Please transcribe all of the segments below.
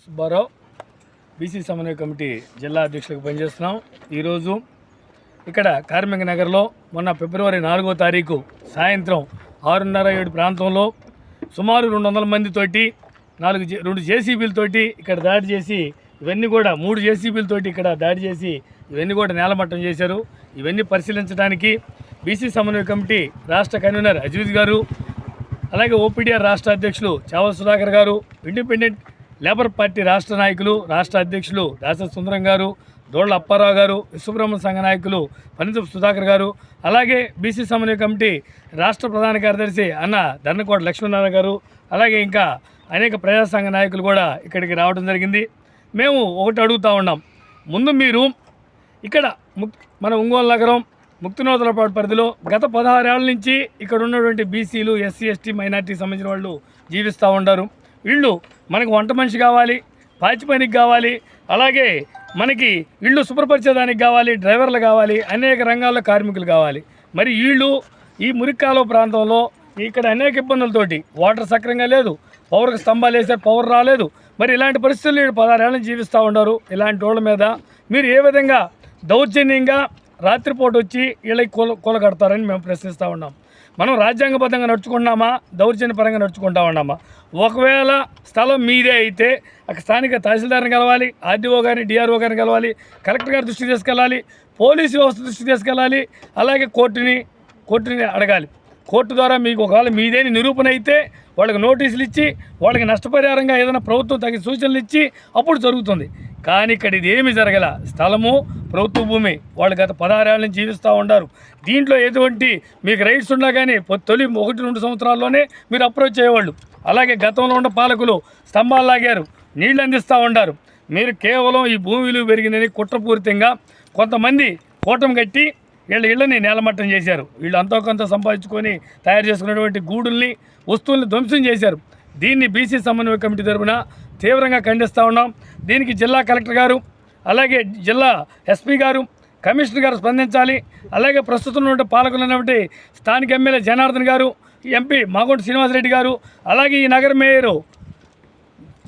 Subbarao BC సమన్వయ committee జిల్లా అధ్యక్షులకు పనిచేస్తున్నాం. ఈరోజు ఇక్కడ కార్మిక నగర్లో మొన్న ఫిబ్రవరి 4వ తారీఖు సాయంత్రం 6:30-7 ప్రాంతంలో సుమారు 200 మందితోటి 2 జేసీబీలతోటి ఇక్కడ దాడి చేసి ఇవన్నీ కూడా 3 జేసీబీలతోటి ఇక్కడ దాడి చేసి ఇవన్నీ కూడా నేలమట్టం చేశారు. ఇవన్నీ పరిశీలించడానికి బీసీ సమన్వయ కమిటీ రాష్ట్ర కన్వీనర్ అజీజ్ గారు, అలాగే ఓపీడీఆర్ రాష్ట్ర అధ్యక్షులు చావల్ సుధాకర్ గారు, ఇండిపెండెంట్ లేబర్ పార్టీ రాష్ట్ర నాయకులు రాష్ట్ర అధ్యక్షులు దాస సుందరం గారు, దోళ్ల అప్పారావు గారు, విశ్వబ్రహ్మ సంఘ నాయకులు పనితపు సుధాకర్ గారు, అలాగే బీసీ సమన్వయ కమిటీ రాష్ట్ర ప్రధాన కార్యదర్శి అన్న ధర్నకోట లక్ష్మీనారాయణ గారు, అలాగే ఇంకా అనేక ప్రజా సంఘ నాయకులు కూడా ఇక్కడికి రావడం జరిగింది. మేము ఒకటి అడుగుతూ ఉన్నాం, ముందు మీరు ఇక్కడ మన ఒంగోలు నగరం ముక్తినోదలపాటు పరిధిలో గత 16 ఏళ్ల నుంచి ఇక్కడ ఉన్నటువంటి బీసీలు, ఎస్సీ, ఎస్టీ, మైనార్టీకి సంబంధించిన వాళ్ళు జీవిస్తూ ఉంటారు. వీళ్ళు మనకు వంట మనిషి కావాలి, పాచి పనికి కావాలి, అలాగే మనకి ఇళ్ళు శుభ్రపరిచేదానికి కావాలి, డ్రైవర్లు కావాలి, అనేక రంగాల్లో కార్మికులు కావాలి. మరి వీళ్ళు ఈ మురిక్కాలువ ప్రాంతంలో ఇక్కడ అనేక ఇబ్బందులతోటి వాటర్ సక్రంగా లేదు, పవర్కి స్తంభాలు వేసారు, పవర్ రాలేదు. మరి ఇలాంటి పరిస్థితులు వీళ్ళు 16 ఏళ్ళని జీవిస్తూ ఉన్నారు. ఇలాంటి వాళ్ళ మీద మీరు ఏ విధంగా దౌర్జన్యంగా రాత్రిపూట వచ్చి వీళ్ళకి కూలగడతారని మేము ప్రశ్నిస్తూ ఉన్నాం. మనం రాజ్యాంగబద్ధంగా నడుచుకుంటున్నామా, దౌర్జన్యపరంగా నడుచుకుంటా ఉన్నామా? ఒకవేళ స్థలం మీదే అయితే అక్కడ స్థానిక తహసీల్దార్ని కలవాలి, ఆర్డీఓ గారిని, డిఆర్ఓ గారిని కలవాలి, కలెక్టర్ గారి దృష్టికి తీసుకెళ్ళాలి, పోలీసు వ్యవస్థ దృష్టికి తీసుకెళ్ళాలి, అలాగే కోర్టుని అడగాలి. కోర్టు ద్వారా మీకు ఒకవేళ మీదేని నిరూపణ అయితే వాళ్ళకి నోటీసులు ఇచ్చి వాళ్ళకి నష్టపరిహారంగా ఏదైనా ప్రభుత్వం తగిన సూచనలు ఇచ్చి అప్పుడు జరుగుతుంది. కానీ ఇక్కడ ఇది ఏమి జరగల. స్థలము ప్రభుత్వ భూమి, వాళ్ళు గత 16 ఏళ్ళ నుంచి జీవిస్తూ ఉంటారు. దీంట్లో ఎటువంటి మీకు రైట్స్ ఉన్నా కానీ తొలి 1-2 సంవత్సరాల్లోనే మీరు అప్రోచ్ చేయవాళ్ళు. అలాగే గతంలో ఉన్న పాలకులు స్తంభాలు లాగారు, నీళ్ళు అందిస్తూ ఉంటారు. మీరు కేవలం ఈ భూమి విలువ పెరిగిందని కుట్రపూరితంగా కొంతమంది కూటమి కట్టి ఇళ్ళని నేలమట్టం చేశారు. వీళ్ళు అంతో కొంత సంపాదించుకొని తయారు చేసుకున్నటువంటి గూడుల్ని, వస్తువుల్ని ధ్వంసం చేశారు. దీన్ని బీసీ సమన్వయ కమిటీ తరఫున తీవ్రంగా ఖండిస్తూ ఉన్నాం. దీనికి జిల్లా కలెక్టర్ గారు, అలాగే జిల్లా ఎస్పీ గారు, కమిషనర్ గారు స్పందించాలి. అలాగే ప్రస్తుతం ఉన్న పాలకులు ఉన్నటువంటి స్థానిక ఎమ్మెల్యే జనార్దన్ గారు, ఎంపీ మాగొంటి శ్రీనివాసరెడ్డి గారు, అలాగే ఈ నగర మేయరు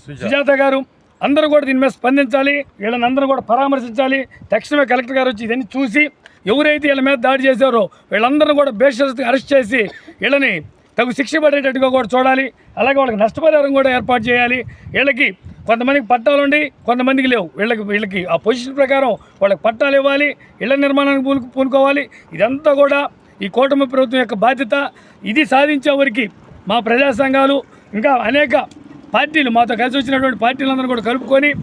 సుజాత గారు అందరూ కూడా దీని మీద స్పందించాలి. వీళ్ళని అందరూ కూడా పరామర్శించాలి. తక్షణమే కలెక్టర్ గారు వచ్చి ఇవన్నీ చూసి ఎవరైతే వీళ్ళ మీద దాడి చేశారో వీళ్ళందరూ కూడా బేషరతుగా అరెస్ట్ చేసి వీళ్ళని తగు శిక్ష పడేటట్టుగా కూడా చూడాలి. అలాగే వాళ్ళకి నష్టపరిహారం కూడా ఏర్పాటు చేయాలి. వీళ్ళకి కొంతమందికి పట్టాలు ఉండి కొంతమందికి లేవు. వీళ్ళకి ఆ పొజిషన్ ప్రకారం వాళ్ళకి పట్టాలు ఇవ్వాలి, ఇళ్ల నిర్మాణానికి పూనుకోవాలి. ఇదంతా కూడా ఈ కూటమి ప్రభుత్వం యొక్క బాధ్యత. ఇది సాధించే వరకు మా ప్రజా సంఘాలు ఇంకా అనేక పార్టీలు మాతో కలిసి వచ్చినటువంటి పార్టీలందరూ కూడా కలుపుకొని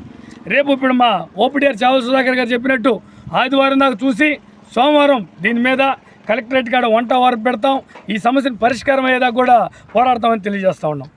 రేపు ఇప్పుడు మా ఓపీడీఆర్ చావల్ సుధాకర్ గారు చెప్పినట్టు ఆదివారం దాకా చూసి సోమవారం దీని మీద కలెక్టరేట్ కాడ వంట వారు పెడతాం. ఈ సమస్యను పరిష్కారం అయ్యేదాకా కూడా పోరాడతామని తెలియజేస్తూ ఉన్నాం.